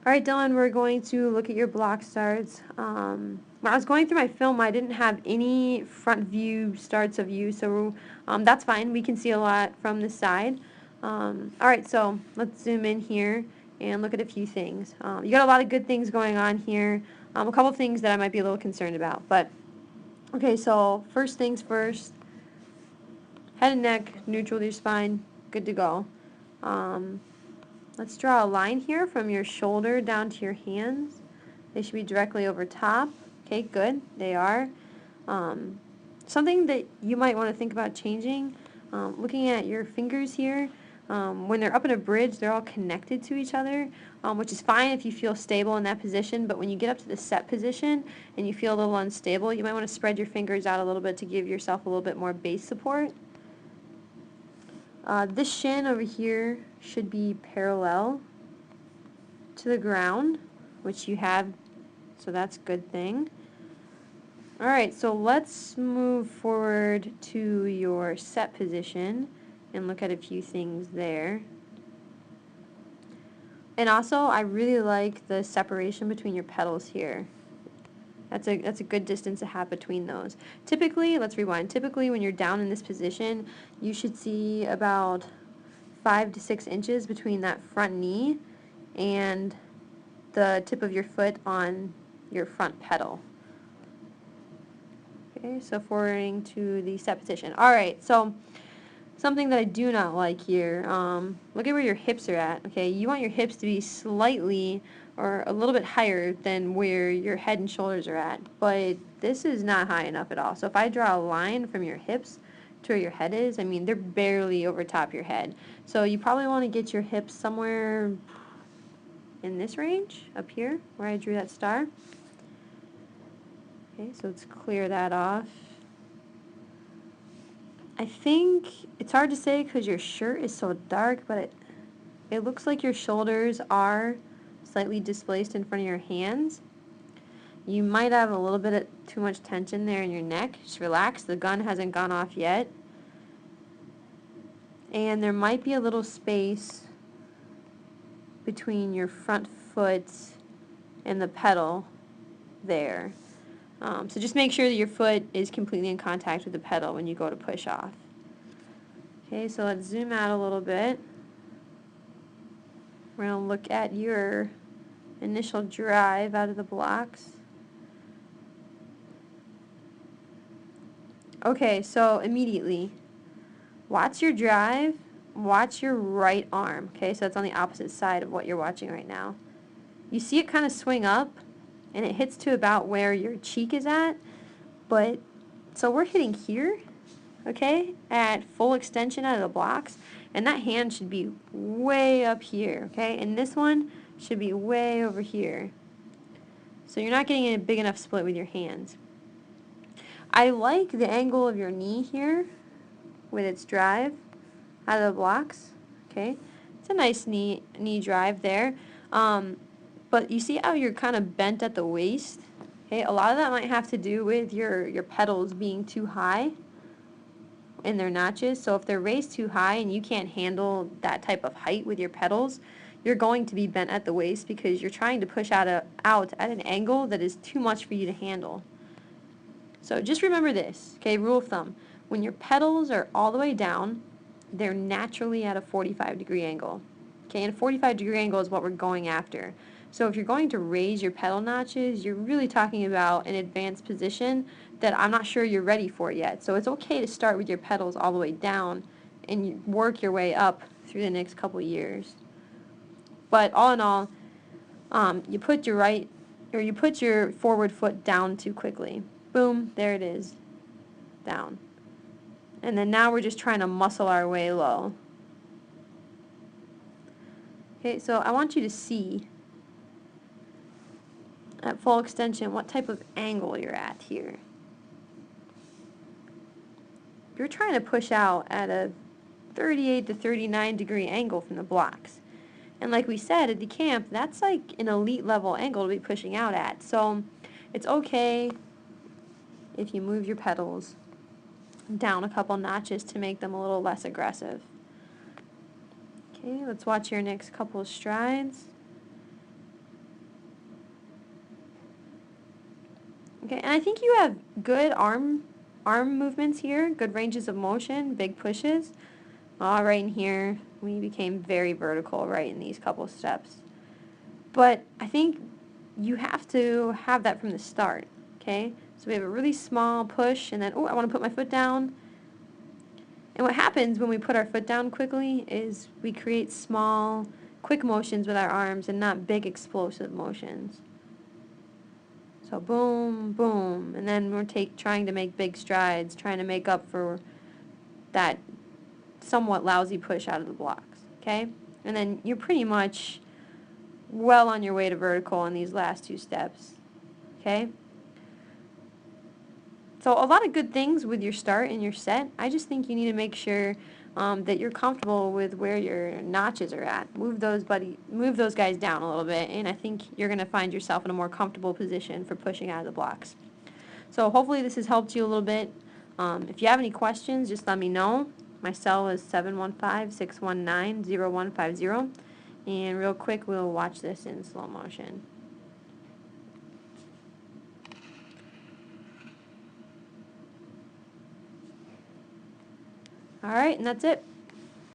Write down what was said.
Alright, Dylan, we're going to look at your block starts. When I was going through my film, I didn't have any front view starts of you, so that's fine. We can see a lot from the side. Alright, so let's zoom in here and look at a few things. You got a lot of good things going on here. A couple things that I might be a little concerned about. But, okay, so first things first, head and neck, neutral to your spine, good to go. Um, Let's draw a line here from your shoulder down to your hands. They should be directly over top. Okay, good. They are. Um, Something that you might want to think about changing, looking at your fingers here, when they're up in a bridge, they're all connected to each other, which is fine if you feel stable in that position, but when you get up to the set position and you feel a little unstable, you might want to spread your fingers out a little bit to give yourself a little bit more base support. This shin over here should be parallel to the ground, which you have, so that's a good thing. Alright, so let's move forward to your set position and look at a few things there. And also, I really like the separation between your pedals here. That's a good distance to have between those. Typically, let's rewind. Typically, when you're down in this position, you should see about 5 to 6 inches between that front knee and the tip of your foot on your front pedal. Okay, so forwarding to the set position. Alright, so something that I do not like here, look at where your hips are at. Okay, you want your hips to be slightly or a little bit higher than where your head and shoulders are at, but this is not high enough at all. So if I draw a line from your hips to where your head is, I mean, they're barely over top your head. So you probably want to get your hips somewhere in this range, up here, where I drew that star. Okay, so let's clear that off. I think it's hard to say because your shirt is so dark, but it looks like your shoulders are slightly displaced in front of your hands. You might have a little bit of too much tension there in your neck. Just relax. The gun hasn't gone off yet. And there might be a little space between your front foot and the pedal there. So just make sure that your foot is completely in contact with the pedal when you go to push off. Okay, so let's zoom out a little bit. We're going to look at your initial drive out of the blocks. Okay, so immediately, watch your drive, watch your right arm. Okay, so that's on the opposite side of what you're watching right now. You see it kind of swing up, and it hits to about where your cheek is at, but, so we're hitting here, okay, at full extension out of the blocks, and that hand should be way up here, okay, and this one should be way over here. So you're not getting a big enough split with your hands. I like the angle of your knee here with its drive out of the blocks, okay, it's a nice knee drive there, but you see how you're kind of bent at the waist? Okay, a lot of that might have to do with your pedals being too high in their notches. So if they're raised too high and you can't handle that type of height with your pedals, you're going to be bent at the waist because you're trying to push out at an angle that is too much for you to handle. So just remember this, okay, rule of thumb. When your pedals are all the way down, they're naturally at a 45-degree angle. Okay, and a 45-degree angle is what we're going after. So if you're going to raise your pedal notches, you're really talking about an advanced position that I'm not sure you're ready for yet. So it's okay to start with your pedals all the way down and you work your way up through the next couple years. But all in all, you put your forward foot down too quickly. Boom, there it is, down. And then now we're just trying to muscle our way low. Okay, so I want you to see at full extension what type of angle you're at here. You're trying to push out at a 38 to 39 degree angle from the blocks. And like we said at the camp, that's like an elite level angle to be pushing out at. So it's okay if you move your pedals down a couple notches to make them a little less aggressive. Okay, let's watch your next couple of strides. Okay, and I think you have good arm movements here, good ranges of motion, big pushes. Right in here, we became very vertical right in these couple steps. But I think you have to have that from the start, okay? So we have a really small push, and then, oh, I want to put my foot down. And what happens when we put our foot down quickly is we create small, quick motions with our arms and not big explosive motions. So boom, boom, and then we're trying to make big strides, trying to make up for that somewhat lousy push out of the blocks, okay? And then you're pretty much well on your way to vertical in these last two steps, okay? So a lot of good things with your start and your set. I just think you need to make sure that you're comfortable with where your notches are at. Move those guys down a little bit, and I think you're going to find yourself in a more comfortable position for pushing out of the blocks. So hopefully this has helped you a little bit. If you have any questions, just let me know. My cell is 715-619-0150. And real quick, we'll watch this in slow motion. All right, and that's it.